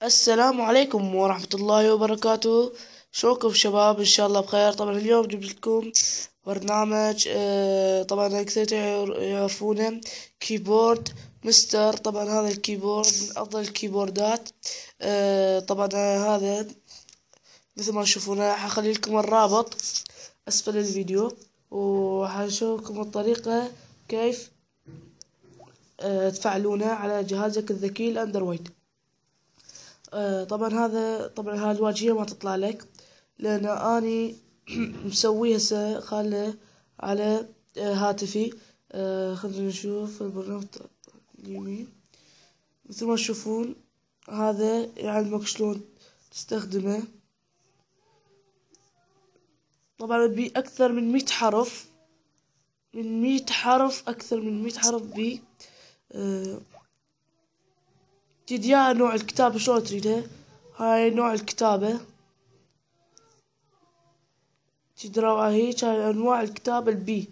السلام عليكم ورحمة الله وبركاته. شلونكم شباب؟ إن شاء الله بخير. طبعا اليوم جبت لكم برنامج طبعا أكثر يعرفونه كيبورد مستر. طبعا هذا الكيبورد من أفضل الكيبوردات. طبعا هذا مثل ما تشوفونه. حخلي لكم الرابط أسفل الفيديو، وحشوفكم الطريقة كيف تفعلونه على جهازك الذكي الأندرويد. طبعا هاي الواجهة ما تطلع لك لأن أني مسويه هسه خاله على هاتفي. خلينا نشوف البرنامج اليمين. مثل ما تشوفون هذا يعلمك شلون تستخدمه. طبعا بي أكثر من 100 حرف، أكثر من 100 حرف بي. تديها نوع الكتابة شلون تريدها. هاي نوع الكتابة، تدروا هيك هاي أنواع الكتابة البي.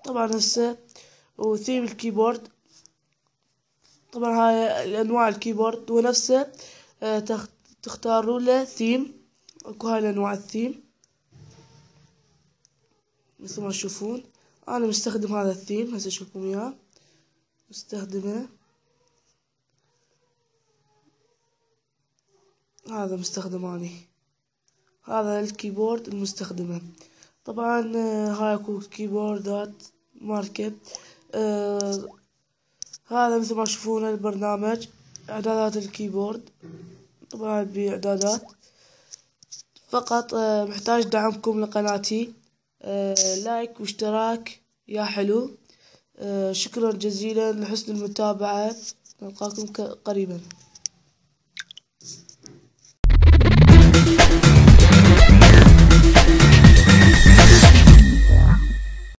طبعا هسه وثيم الكيبورد. طبعا هاي أنواع الكيبورد ونفسه. تختاروا له ثيم. اكو هاي أنواع الثيم مثل ما تشوفون. أنا مستخدم هذا الثيم هسه أشوفكم إياه مستخدمه. هذا مستخدم أني، هذا الكيبورد المستخدمه. طبعا هاي اكو كيبوردات ماركة. هذا مثل ما تشوفون البرنامج اعدادات الكيبورد. طبعا باعدادات فقط. محتاج دعمكم لقناتي، لايك واشتراك يا حلو. شكرا جزيلا لحسن المتابعة. نلقاكم قريبا.